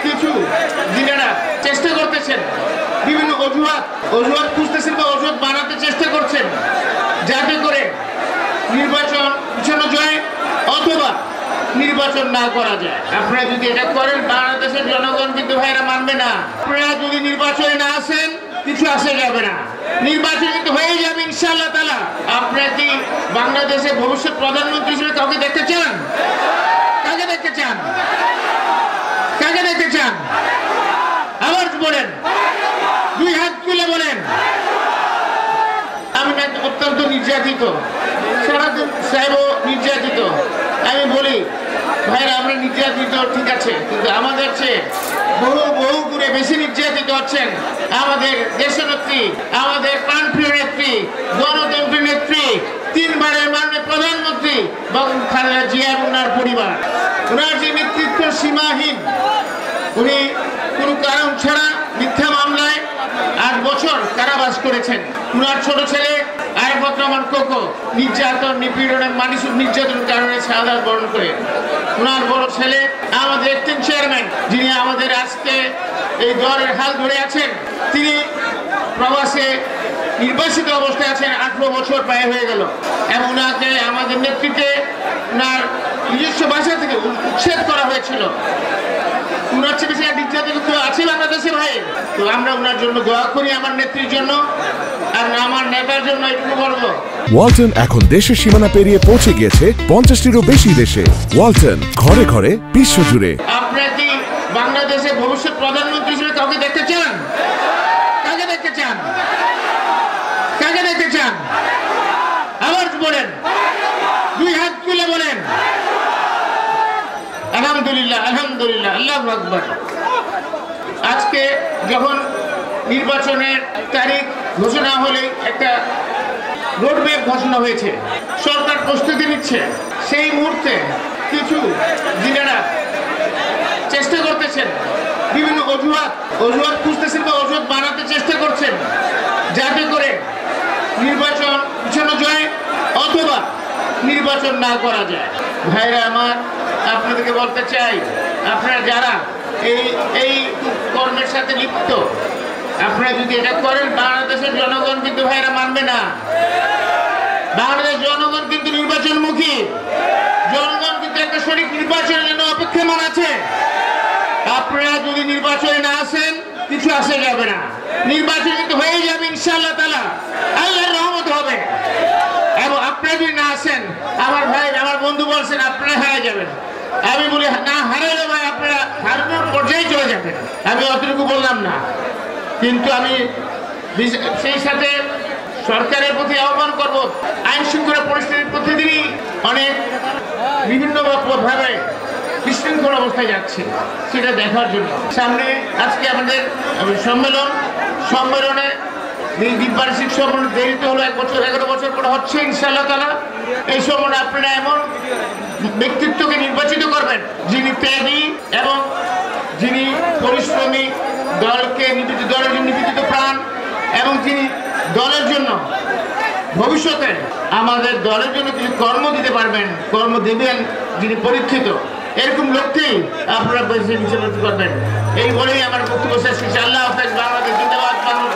কিছু যিনারা চেষ্টা করতেছেন, বিভিন্ন অজুহাত খুঁজতেছেন বা অজুহাত বানাতে চেষ্টা করছেন, যাতে করে নির্বাচন পিছানো যায় অথবা নির্বাচন না করা যায়। আপনারা যদি এটা করেন, বাংলাদেশের জনগণ কিন্তু ভাইরা মানবে না। আপনারা যদি নির্বাচনে না আসেন, কিছু আসে যাবে না। নির্বাচন কিন্তু হয়ে যাবে ইনশাআল্লাহ তাআলা। আপনারা কি বাংলাদেশের ভবিষ্যৎ প্রধানমন্ত্রী হিসেবে কাউকে দেখতে চান? কাকে দেখতে চান? কাকে দেখতে চান? আবার বলেন, দুই হাত তুলে বলেন। আমি অত্যন্ত নির্যাতিত, সারাদিন সাহেবও নির্যাতিত। আমি বলি ভাইরা, আমরা নির্যাতিত ঠিক আছে, কিন্তু আমাদের চেয়ে বহু গুণে বেশি নির্যাতিত হচ্ছেন আমাদের দেশনেত্রী, আমাদের প্রাণপ্রিয় নেত্রী, গণতন্ত্রের নেত্রী, 3 বারের মাননীয় প্রধানমন্ত্রী বেগম খালেদা জিয়া এবং ওনার পরিবার। ওনার যে নেতৃত্ব সীমাহীন, উনি কোনো কারণ ছাড়া মিথ্যা মামলায় 8 বছর কারাবাস করেছেন। ওনার ছোট ছেলে আরাফাত রহমান কোকো নির্যাতন, নিপীড়নের, মানসিক নির্যাতনের কারণে শাহাদাত বরণ করে। ওনার বড় ছেলে আমাদের অ্যাক্টিং চেয়ারম্যান, যিনি আমাদের আজকে এই দলের হাল ধরে আছেন, তিনি প্রবাসে নির্বাসিত অবস্থায় আছেন, 18 বছর প্রায় হয়ে গেল। এবং ওনাকে আমাদের নেতৃত্বে ওনার নিজস্ব বাসা থেকে উচ্ছেদ করা হয়েছিল। ওনার চেয়ে বেশি নির্যাতিত কেউ আছে বাংলাদেশে ভাই? তো আমরা ওনার জন্য দোয়া করি, আমার নেত্রীর জন্য আর আমার নেতার জন্য এটুকু বলবো। ওয়ালটন এখন দেশের সীমানা পেরিয়ে পৌঁছে গিয়েছে 50টিরও বেশি দেশে। ওয়ালটন, ঘরে ঘরে, বিশ্বজুড়ে। আপনারা কি বাংলাদেশের ভবিষ্যৎ প্রধানমন্ত্রী হিসেবে কাউকে দেখতে চান? কাকে দেখতে চান? কাকে দেখতে চান? আবার বলেন, দুই হাত তুলে বলেন। আলহামদুলিল্লাহ, আলহামদুলিল্লাহ, আল্লাহু আকবার। আজকে যখন নির্বাচনের তারিখ ঘোষণা হলে একটা রোডম্যাপ ঘোষণা হয়েছে, সরকার প্রস্তুতি নিচ্ছে, সেই মুহূর্তে কিছু যিনারা চেষ্টা করতেছেন, বিভিন্ন অজুহাত খুঁজতেছেন বা অজুহাত বানাতে চেষ্টা করছেন, যাতে করে নির্বাচন পিছানো যায় অথবা নির্বাচন না করা যায়। ভাইরা আমার, আপনাদেরকে বলতে চাই, আপনারা যারা এই কর্মের সাথে লিপ্ত, আপনারা যদি এটা করেন, বাংলাদেশের জনগণ কিন্তু ভাইরা মানবে না। বাংলাদেশ জনগণ কিন্তু নির্বাচনমুখী, জনগণ কিন্তু একটা সঠিক নির্বাচনের জন্য অপেক্ষমান আছে। আপনারা যদি নির্বাচনে না আসেন, কিছু আসে যাবে না। নির্বাচন কিন্তু হয়ে যাবে ইনশাআল্লাহ তাআলা, আল্লাহর রহমত হবে। এবং আপনারা যদি না আসেন, আমার ভাই, আমার বন্ধু বলছেন আপনারা হারিয়ে যাবেন। আমি বলি না, হারাইলে ভাই আপনারা হারানোর পর্যায়ে চলে যাবেন। আমি অতটুকু বললাম না, কিন্তু আমি সেই সাথে সরকারের প্রতি আহ্বান করব, আইন শৃঙ্খলা পরিস্থিতির প্রতিদিনই অনেক বিভিন্নভাবে বিশৃঙ্খল অবস্থায় যাচ্ছে, সেটা দেখার জন্য সামনে আজকে আমাদের সম্মেলনে দ্বীপবার্ষিক সম্মেলন দেরিতে হলো 11 বছর পরে হচ্ছে ইনশাআল্লাহ তাআলা। এই সম্মেলনে আপনারা এমন ব্যক্তিত্বকে নির্বাচিত করবেন যিনি ত্যাগী এবং যিনি পরিশ্রমী, দলের জন্য নিবেদিত প্রাণ, এবং যিনি দলের জন্য ভবিষ্যতে আমাদের দলের জন্য কিছু কর্ম দিতে পারবেন, কর্ম দেবেন, যিনি পরীক্ষিত, এরকম লোককেই আপনারা বেছে নির্বাচিত করবেন। এই বলেই আমার বক্তব্য শেষ করছি। আল্লাহ হাফেজ। বাংলাদেশ জিন্দাবাদ। বাংলাদেশ।